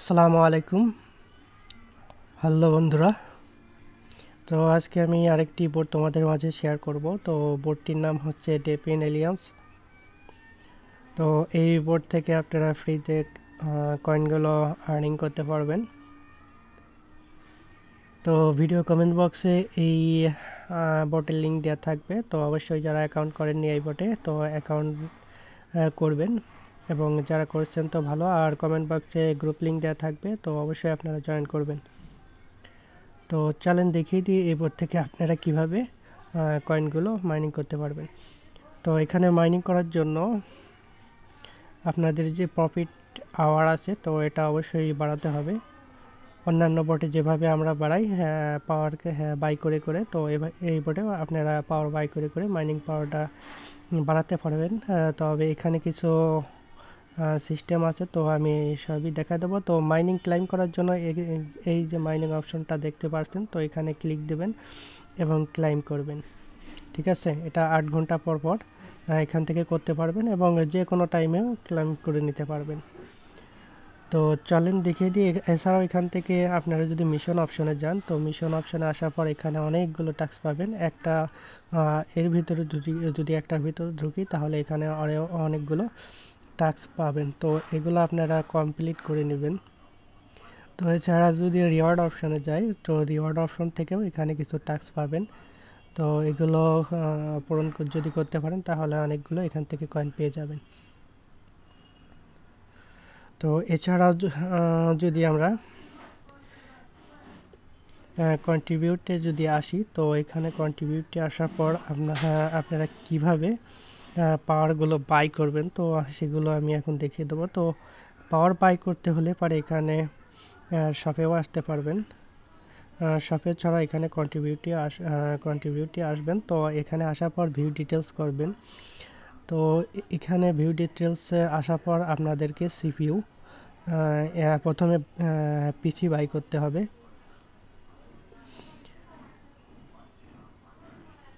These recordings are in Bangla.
আসসালামু আলাইকুম। হ্যালো বন্ধুরা। তো আজকে আমি আরেকটি বোর্ড তোমাদের মাঝে শেয়ার করব। তো বোর্ডটির নাম হচ্ছে ডেপিন এলিয়ান্স। তো এই বোর্ড থেকে আপনারা ফ্রিতে কয়েনগুলো আর্নিং করতে পারবেন। তো ভিডিও কমেন্ট বক্সে এই বোর্ডের লিঙ্ক দেওয়া থাকবে। তো অবশ্যই যারা অ্যাকাউন্ট করেননি এই বোর্ডে তো অ্যাকাউন্ট করবেন, এবং যারা করছেন তো ভালো। আর কমেন্ট বক্সে গ্রুপ লিঙ্ক দেওয়া থাকবে, তো অবশ্যই আপনারা জয়েন করবেন। তো চলেন দেখিয়ে দিই এই বোর্ড থেকে আপনারা কিভাবে কয়েনগুলো মাইনিং করতে পারবেন। তো এখানে মাইনিং করার জন্য আপনাদের যে প্রফিট আওয়ার আছে তো এটা অবশ্যই বাড়াতে হবে। অন্যান্য বোর্ডে যেভাবে আমরা বাড়াই পাওয়ারকে বাই করে করে, তো এই বোর্ডেও আপনারা পাওয়ার বাই করে করে মাইনিং পাওয়ারটা বাড়াতে পারবেন। তবে এখানে কিছু সিস্টেম আছে, তো আমি সবই দেখা দেবো। তো মাইনিং ক্লাইম করার জন্য এই যে মাইনিং অপশনটা দেখতে পাচ্ছেন, তো এখানে ক্লিক দেবেন এবং ক্লাইম করবেন। ঠিক আছে, এটা 8 ঘন্টা পর পর এখান থেকে করতে পারবেন, এবং যে কোনো টাইমেও ক্লাইম করে নিতে পারবেন। তো চলেন দেখিয়ে দিই। এছাড়াও এখান থেকে আপনারা যদি মিশন অপশনে যান, তো মিশন অপশনে আসার পর এখানে অনেকগুলো টাস্ক পাবেন। একটা এর ভিতরে যদি একটার ভিতরে ঢুকি তাহলে এখানে আরও অনেকগুলো টাস্ক পাবেন। তো এগুলো আপনারা কমপ্লিট করে নেবেন। তো এছাড়া যদি রিওয়ার্ড অপশনে যাই, তো রিওয়ার্ড অপশন থেকেও এখানে কিছু টাস্ক পাবেন। তো এগুলো পূরণ যদি করতে পারেন তাহলে অনেকগুলো এখান থেকে কয়েন পেয়ে যাবেন। তো এছাড়াও যদি আমরা কন্ট্রিবিউটে যদি আসি, তো এখানে কন্ট্রিবিউটে আসার পর আপনারা কিভাবে পাওয়ারগুলো বাই করবেন, তো সেগুলো আমি এখন দেখিয়ে দেবো। তো পাওয়ার বাই করতে হলে পরে এখানে শপেও আসতে পারবেন। শপে ছাড়া এখানে কন্ট্রিবিউটে আসবেন। তো এখানে আসার পর ভিউ ডিটেলস করবেন। তো এখানে ভিউ ডিটেলসে আসার পর আপনাদেরকে সিপিইউ প্রথমে পিসি বাই করতে হবে।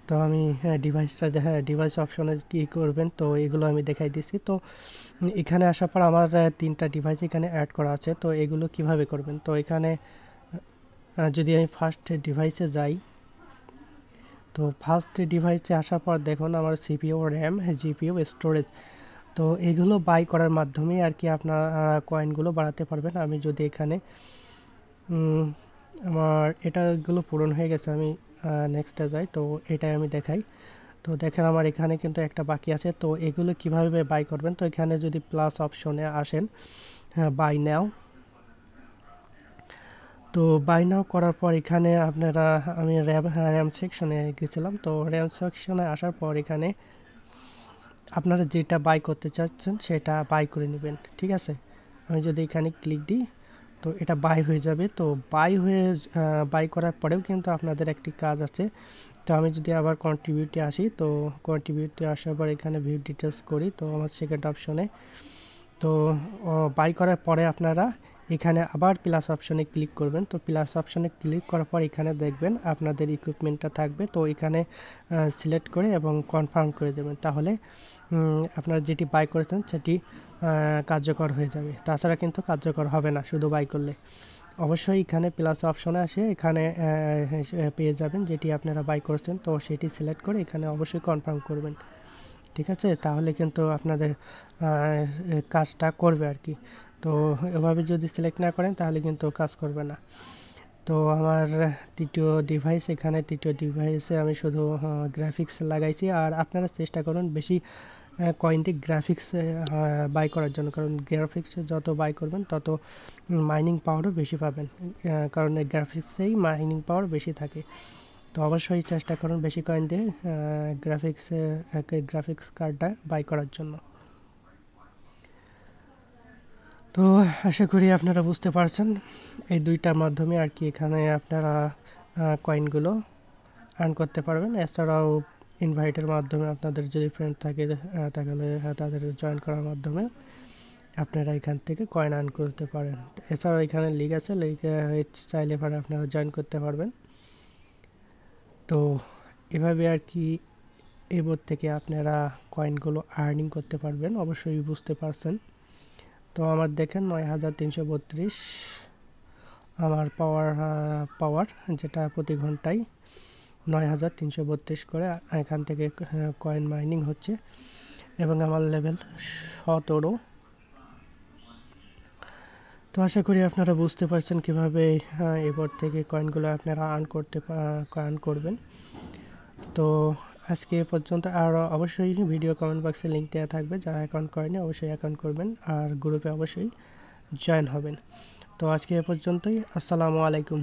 তো আমি ডিভাইস অপশনে কী করবেন, তো এগুলো আমি দেখাই দিচ্ছি। তো এখানে আসার পর আমার 3টা ডিভাইস এখানে অ্যাড করা আছে। তো এগুলো কিভাবে করবেন, তো এখানে যদি আমি ফার্স্ট ডিভাইসে যাই, তো ফার্স্ট ডিভাইসে আসার পর দেখুন আমার সিপিইউ, র্যাম, জিপিইউ, স্টোরেজ, তো এগুলো বাই করার মাধ্যমে আর কি আপনারা কয়েনগুলো বাড়াতে পারবেন। আমি যদি এখানে আমার এটাগুলো পূরণ হয়ে গেছে, আমি নেক্সটে যাই, তো এটাই আমি দেখাই। তো দেখেন আমার এখানে কিন্তু একটা বাকি আছে। তো এগুলো কিভাবে বাই করবেন, তো এখানে যদি প্লাস অপশনে আসেন, বাই নাও, তো বাই নাও করার পর এখানে আপনারা আমি র্যাম সেকশনে গেছিলাম। তো র্যাম সেকশনে আসার পর এখানে আপনারা যেটা বাই করতে চাচ্ছেন সেটা বাই করে নেবেন। ঠিক আছে, আমি যদি এখানে ক্লিক দিই তো এটা বাই হয়ে যাবে। তো বাই করার পরেও কিন্তু আপনাদের একটি কাজ আছে। তো আমি যদি আবার কন্ট্রিবিউটে আসি, তো কন্ট্রিবিউটে আসার পর এখানে ভিউ ডিটেলস করি, তো আমার সেকেন্ড অপশনে, তো বাই করার পরে আপনারা এখানে আবার প্লাস অপশনে ক্লিক করবেন। তো প্লাস অপশনে ক্লিক করার পর এখানে দেখবেন আপনাদের ইকুইপমেন্টটা থাকবে। তো এখানে সিলেক্ট করে এবং কনফার্ম করে দেবেন, তাহলে আপনারা যেটি বাই করেছেন সেটি কার্যকর হয়ে যাবে। তাছাড়া কিন্তু কার্যকর হবে না শুধু বাই করলে। অবশ্যই এখানে প্লাস অপশনে আসে এখানে পেয়ে যাবেন যেটি আপনারা বাই করছেন, তো সেটি সিলেক্ট করে এখানে অবশ্যই কনফার্ম করবেন। ঠিক আছে, তাহলে কিন্তু আপনাদের কাজটা করবে আর কি। তো এভাবে যদি সিলেক্ট না করেন তাহলে কিন্তু কাজ করবে না। তো আমার তৃতীয় ডিভাইসে আমি শুধু গ্রাফিক্স লাগাইছি। আর আপনারা চেষ্টা করুন বেশি কয়েন দিয়ে গ্রাফিক্স বাই করার জন্য, কারণ গ্রাফিক্সে যত বাই করবেন তত মাইনিং পাওয়ারও বেশি পাবেন, কারণ এই গ্রাফিক্সেই মাইনিং পাওয়ার বেশি থাকে। তো অবশ্যই চেষ্টা করুন বেশি কয়েন দিয়ে গ্রাফিক্স কার্ডটা বাই করার জন্য। তো আশা করি আপনারা বুঝতে পারছেন এই দুইটার মাধ্যমে আর কি এখানে আপনারা কয়েনগুলো আর্ন করতে পারবেন। এছাড়াও ইনভাইটের মাধ্যমে আপনাদের যদি ফ্রেন্ড থাকে তাহলে তাদের জয়েন করার মাধ্যমে আপনারা এখান থেকে কয়েন আর্ন করতে পারেন। এছাড়াও এখানে লিঙ্ক আছে, লিঙ্কে চাইলে পরে আপনারা জয়েন করতে পারবেন। তো এভাবে আর কি এই বোর্ড থেকে আপনারা কয়েনগুলো আর্নিং করতে পারবেন। অবশ্যই বুঝতে পারছেন। তো আমার দেখেন 9332 আমার পাওয়ার যেটা প্রতি ঘন্টায় 9332 করে এখান থেকে কয়েন মাইনিং হচ্ছে এবং আমার লেভেল 17। তো আশা করি আপনারা বুঝতে পারছেন কীভাবে এবার থেকে কয়েনগুলো আপনারা আর্ন করবেন। তো আজকে এ পর্যন্ত, আর অবশ্যই ভিডিও কমেন্ট বক্সে লিঙ্ক দেওয়া থাকবে, যারা অ্যাকাউন্ট করেনি অবশ্যই অ্যাকাউন্ট করবেন আর গ্রুপে অবশ্যই জয়েন হবেন। তো আজকে এ পর্যন্তই, আসসালামু আলাইকুম।